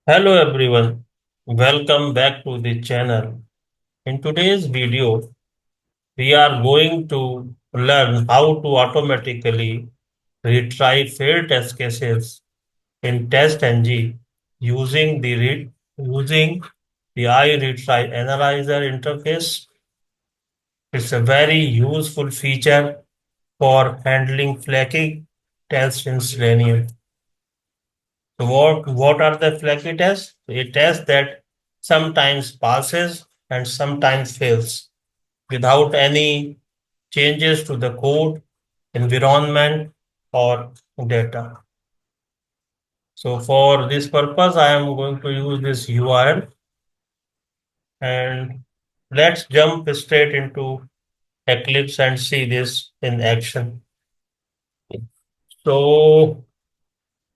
Hello everyone, welcome back to the channel. In today's video, we are going to learn how to automatically retry failed test cases in TestNG using the IRetryAnalyzer interface. It's a very useful feature for handling flaky tests in Selenium. So what are the flaky tests? A test that sometimes passes and sometimes fails without any changes to the code, environment, or data. So for this purpose, I am going to use this URL and let's jump straight into Eclipse and see this in action. So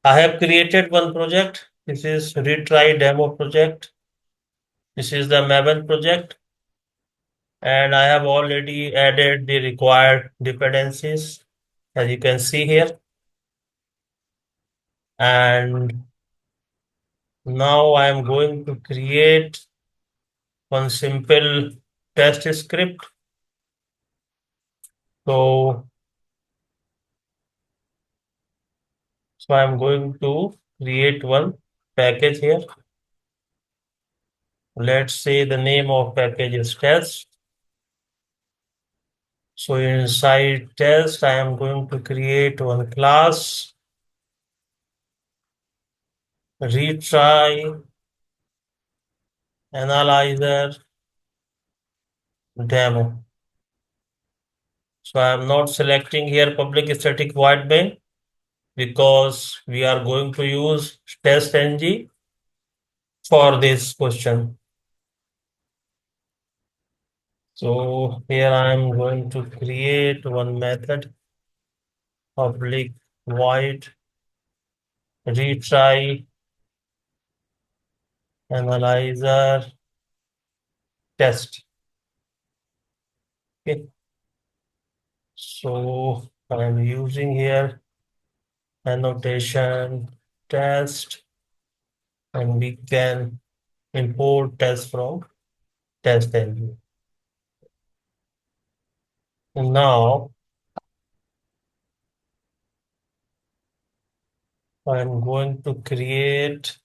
I have created one project. This is retry demo project. This is the Maven project. And I have already added the required dependencies as you can see here. And now I am going to create one simple test script. So, so I'm going to create one package here. Let's say the name of package is test. So inside test, I am going to create one class, retry analyzer demo. So I am not selecting here public static void main because we are going to use TestNG for this question. So here I am going to create one method public void retry analyzer test. Okay. So I am using here annotation test and we can import test from TestNG. Now I'm going to create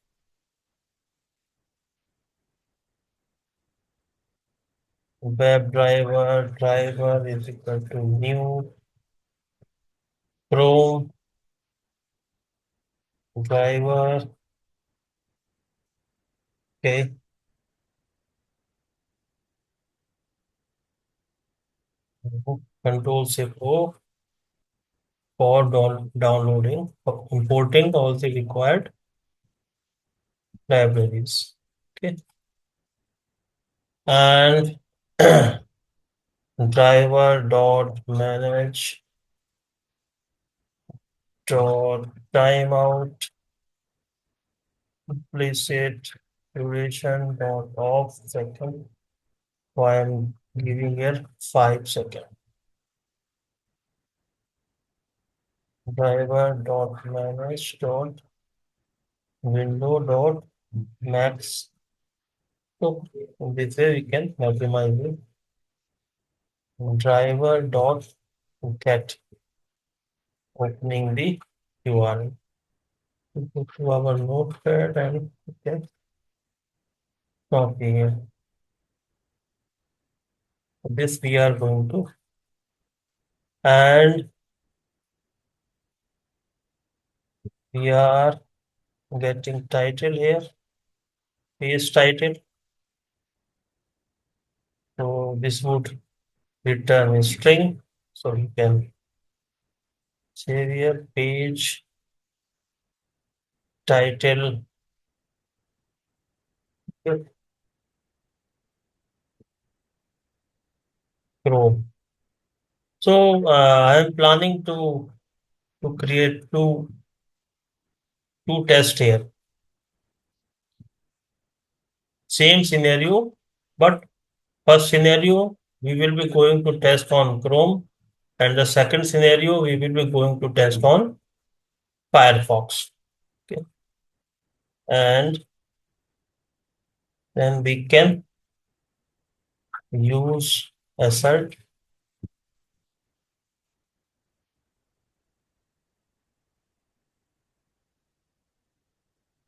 driver is equal to new Chrome driver. Okay. Control Shift O for downloading, for importing all the required libraries. Okay. And driver dot manage dot timeout implicit duration dot off second. So I am giving here 5 seconds. Driver dot manage dot window dot max. So in this way we can maximize it. Driver dot get opening the URL. We go to our notepad and we can copy here. This we are going to and we are getting title here, page title. So this would return a string. So we can save here page title. Chrome. So I am planning to create two tests here. Same scenario, but first scenario we will be going to test on Chrome, and the second scenario we will be going to test on Firefox. Okay, and Then we can use assert.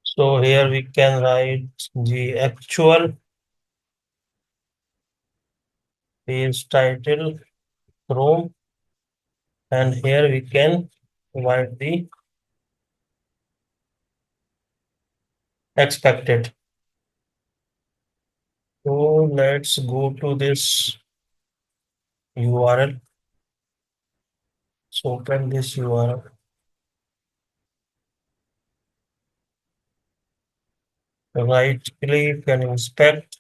So here we can write the actual page title Chrome, and here we can write the expected. So let's go to this URL. So open this URL. Right click and inspect,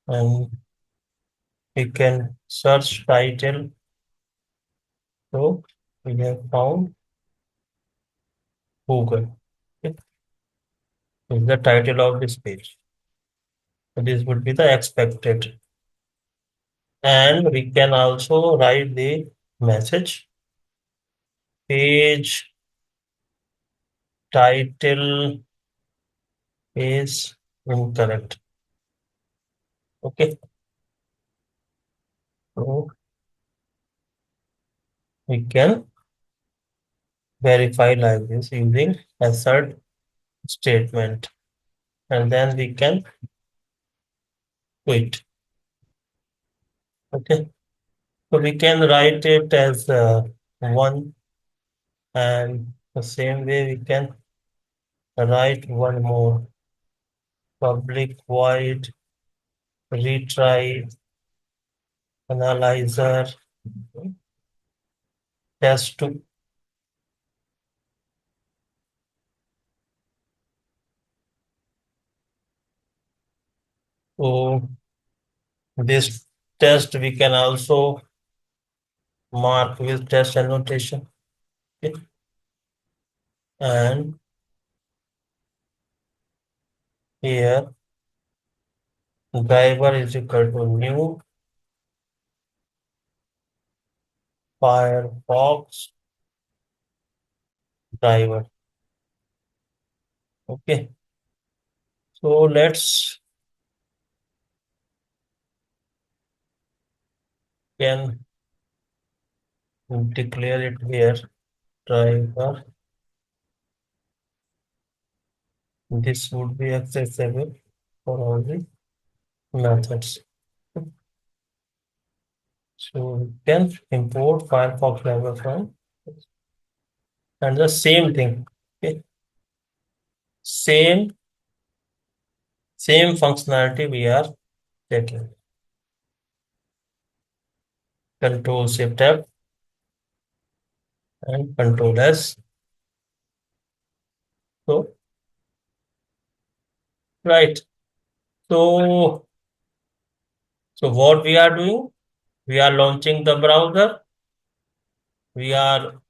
and we can search title. So we have found Google. Okay. Is the title of this page. So this would be the expected. And we can also write the message. Page title is incorrect. Okay. So we can verify like this using assert statement. And then we can quit. Okay. So we can write it as one, and the same way we can write one more public void retry analyzer test to. So this test we can also mark with test annotation. Okay. And here driver is equal to new Firefox driver. Okay. So let's can declare it here driver. This would be accessible for all the methods. So we can import Firefox driver from, and the same thing. Okay. Same functionality we are taking. Control Shift F and Control S. So right. So what we are doing? We are launching the browser. We are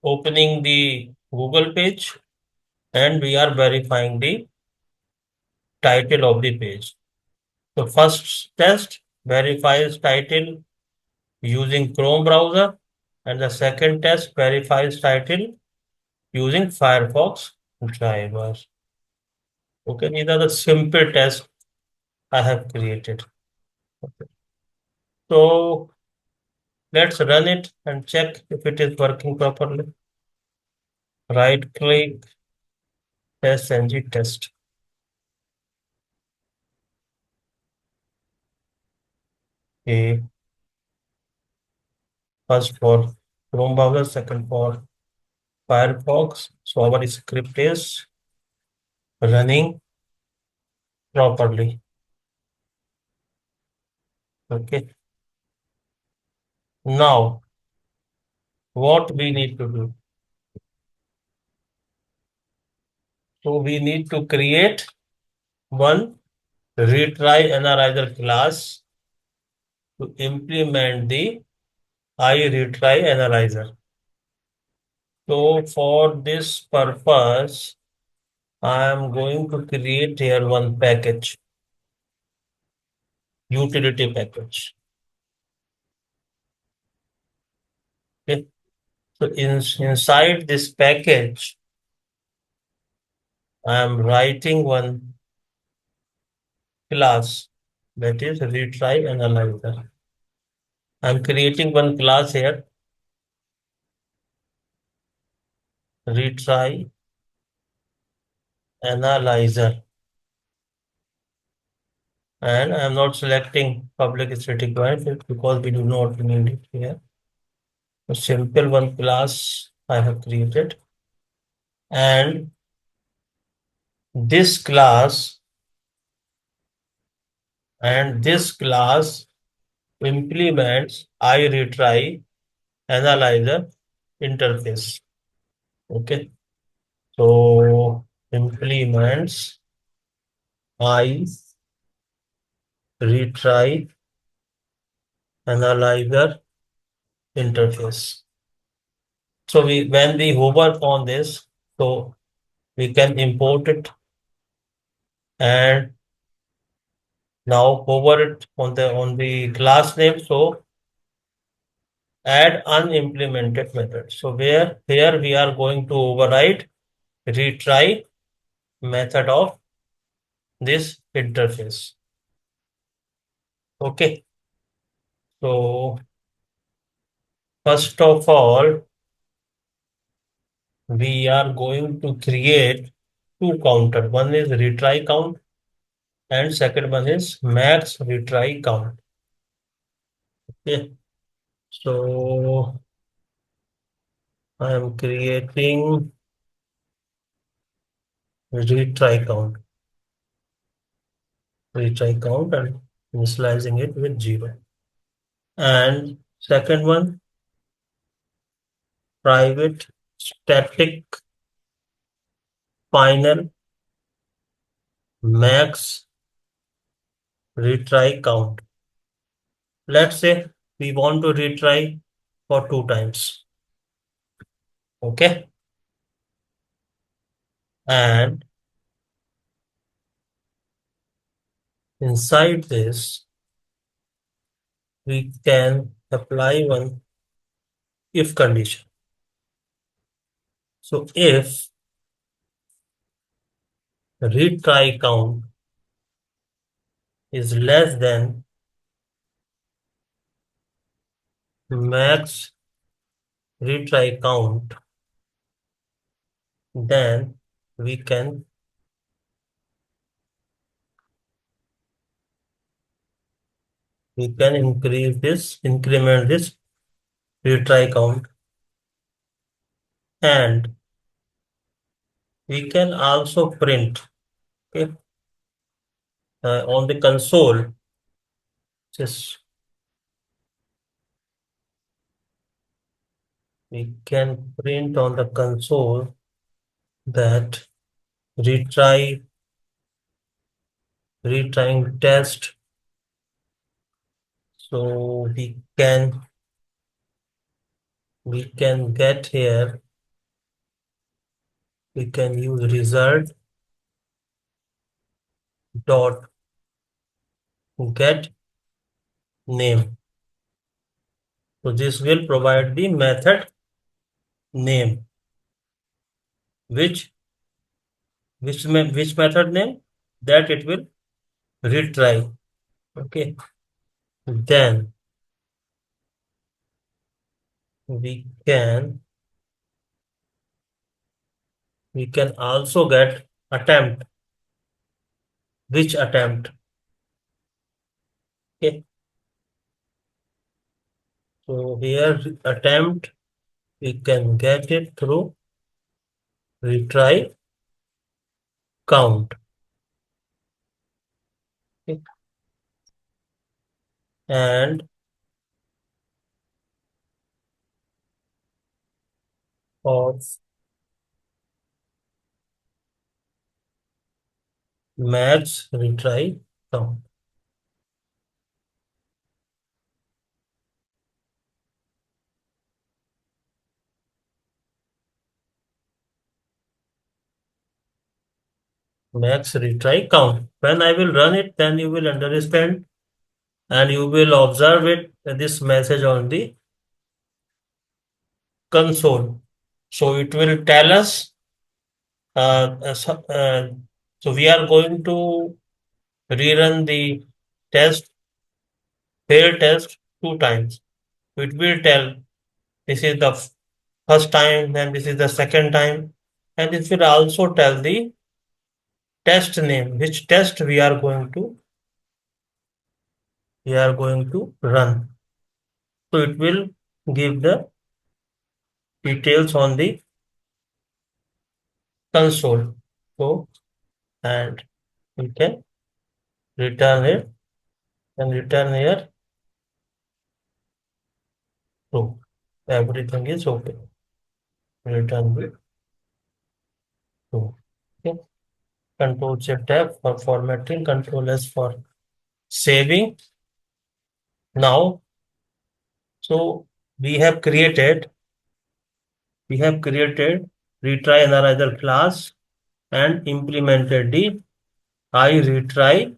opening the Google page, and we are verifying the title of the page. So first test verifies title using Chrome browser, and the second test verifies title using Firefox driver. Okay, these are the simple tests I have created. Okay. So let's run it and check if it is working properly. Right click, TestNG test. Okay. First for Chrome browser, second for Firefox. So our script is running properly. Okay. Now, what we need to do? So we need to create one IRetryAnalyzer class to implement the IRetryAnalyzer. So for this purpose, I am going to create here one package, utility package. Okay. So inside this package, I am writing one class, that is retry analyzer. I'm creating one class here, retry analyzer, and I'm not selecting public static void because we do not need it here. A simple one class I have created, and this class this class implements IRetry analyzer interface. Okay, so implements IRetry analyzer interface. So when we hover on this, so we can import it, and now hover it on the class name. So add unimplemented method. So where here we are going to override retry method of this interface. Okay. So first of all, we are going to create two counter. One is retry count and second one is max retry count. Okay. So I am creating retry count and initializing it with 0. And second one, private static final max retry count. Let's say we want to retry for 2 times. Okay. And inside this, we can apply one if condition. So if retry count is less than max retry count, then we can increment this retry count, and we can also print, okay, on the console. Just we can print on the console that retrying test. So we can get here, we can use result dot get name. So this will provide the method name, which which method name that it will retry. Okay, then we can also get attempt, which attempt. Okay, so here attempt we can get it through retry count. Okay. And of max retry count. Max retry count. When I will run it, then you will understand and you will observe it, this message on the console. So it will tell us, uh, uh, so, uh, so we are going to rerun the test, failed test 2 times. It will tell this is the first time, then this is the second time, and this will also tell the test name, which test we are going to run. So it will give the details on the console. So and we can return it and return here true. Everything is okay. Return with true. Okay. Control Shift Tab for formatting, Control S for saving. Now, so we have created retry analyzer class and implemented the IRetry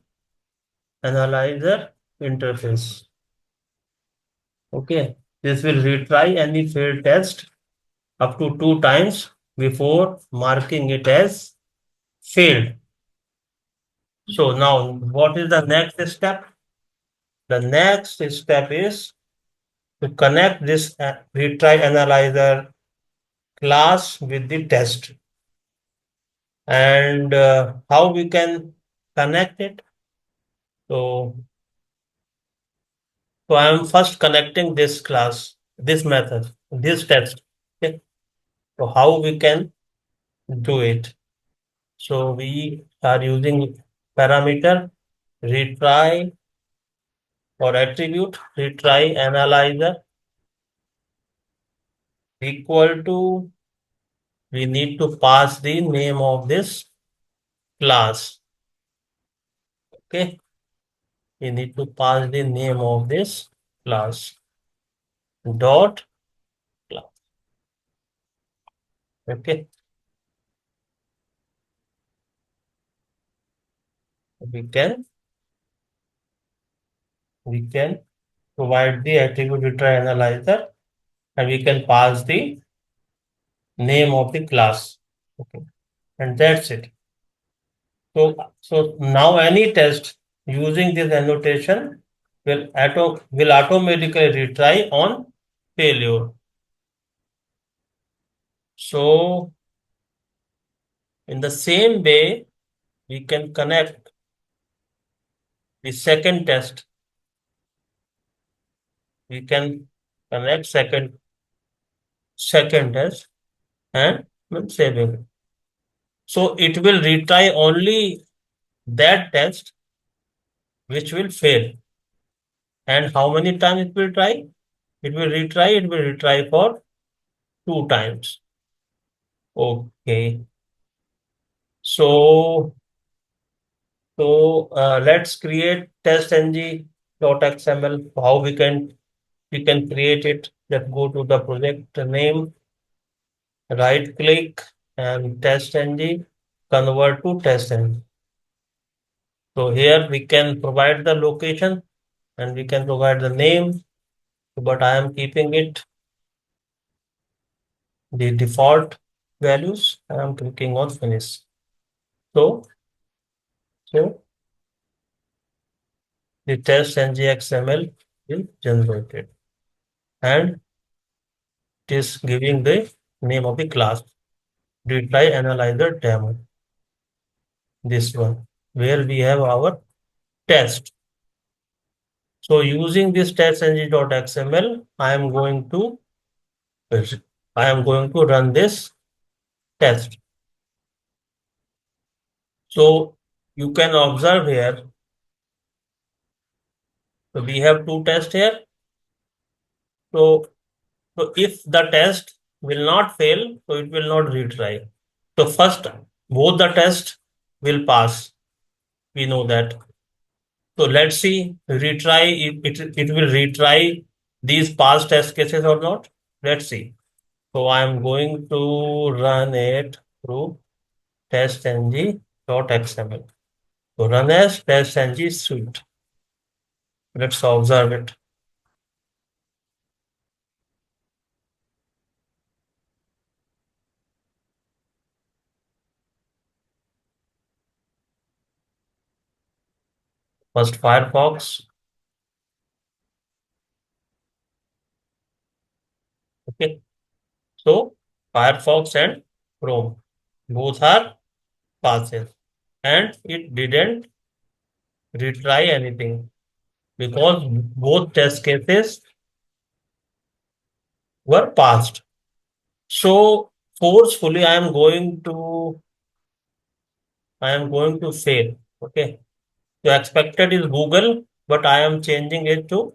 analyzer interface. Okay, this will retry any failed test up to 2 times before marking it as failed. So now what is the next step? The next step is to connect this retry analyzer class with the test. And how we can connect it? So, so I am first connecting this class, this method, this test. Okay. So how we can do it? So we are using parameter retry or attribute retry analyzer equal to, we need to pass the name of this class. Okay, we need to pass the name of this class dot class. Okay, we can provide the attribute retry analyzer and we can pass the name of the class. Okay, and that's it. So now any test using this annotation will automatically retry on failure. So in the same way, we can connect the second test. We can connect second test and save it. So it will retry only that test which will fail. And how many times it will try? It will retry for 2 times. Okay. So let's create testng.xml. How we can create it? Let's go to the project name, right click and testng, convert to testng. So here we can provide the location and we can provide the name, but I am keeping it the default values. I am clicking on finish. So the testng XML will generated and it is giving the name of the class retry analyzer demo. This one where we have our test. So using this testng.xml, I am going to run this test. So you can observe here. So we have two tests here. So if the test will not fail, so it will not retry. So first, both the tests will pass. We know that. So let's see, retry, it will retry these past test cases or not. Let's see. So I'm going to run it through testng.xml. So run as testng suite. Let's observe it. First Firefox. Okay. So Firefox and Chrome both are passes, and it didn't retry anything because both test cases were passed. So forcefully I am going to fail. Okay. So expected is Google, but I am changing it to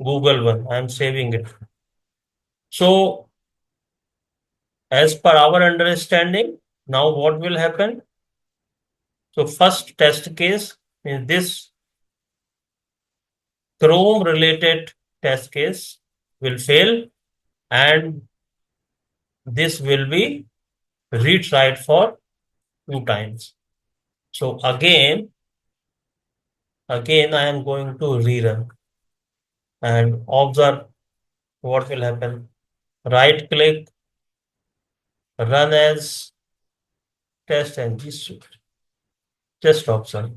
Google one. I am saving it. So as per our understanding, now what will happen? So first test case is this Chrome related test case will fail, and this will be retried for 2 times. So again I am going to rerun and observe what will happen. Right click, run as TestNG suite. Just observe.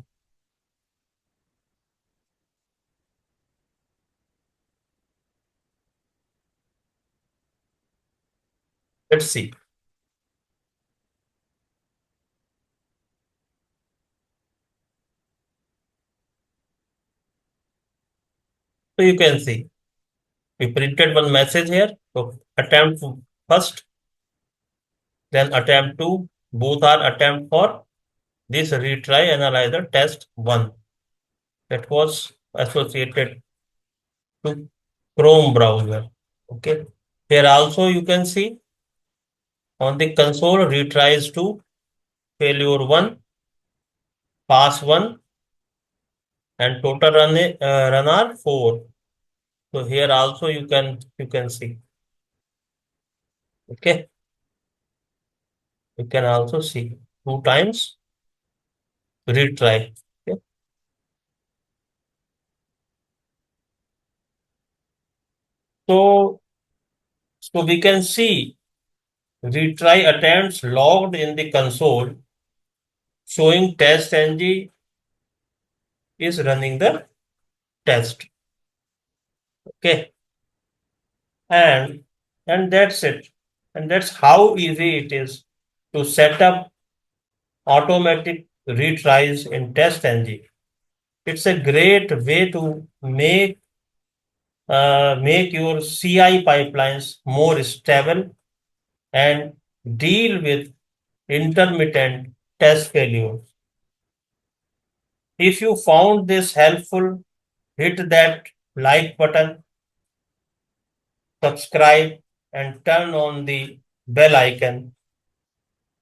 Let's see. So you can see we printed one message here. So attempt first, then attempt two. Both are attempt for this retry analyzer test one that was associated to Chrome browser. Okay. Here also you can see on the console retries to failure one, pass one, and total run are 4. So here also you can see. Okay. You can also see 2 times retry. Okay. So so we can see retry attempts logged in the console showing TestNG is running the test. Okay. And and that's it. And that's how easy it is to set up automatic retries in TestNG. It's a great way to make your CI pipelines more stable and deal with intermittent test failures. If you found this helpful, hit that like button, subscribe, and turn on the bell icon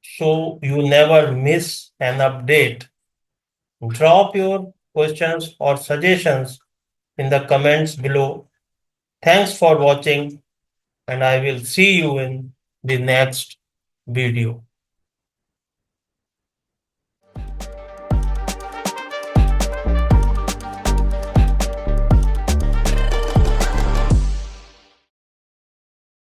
so you never miss an update. Drop your questions or suggestions in the comments below. Thanks for watching, and I will see you in the next video.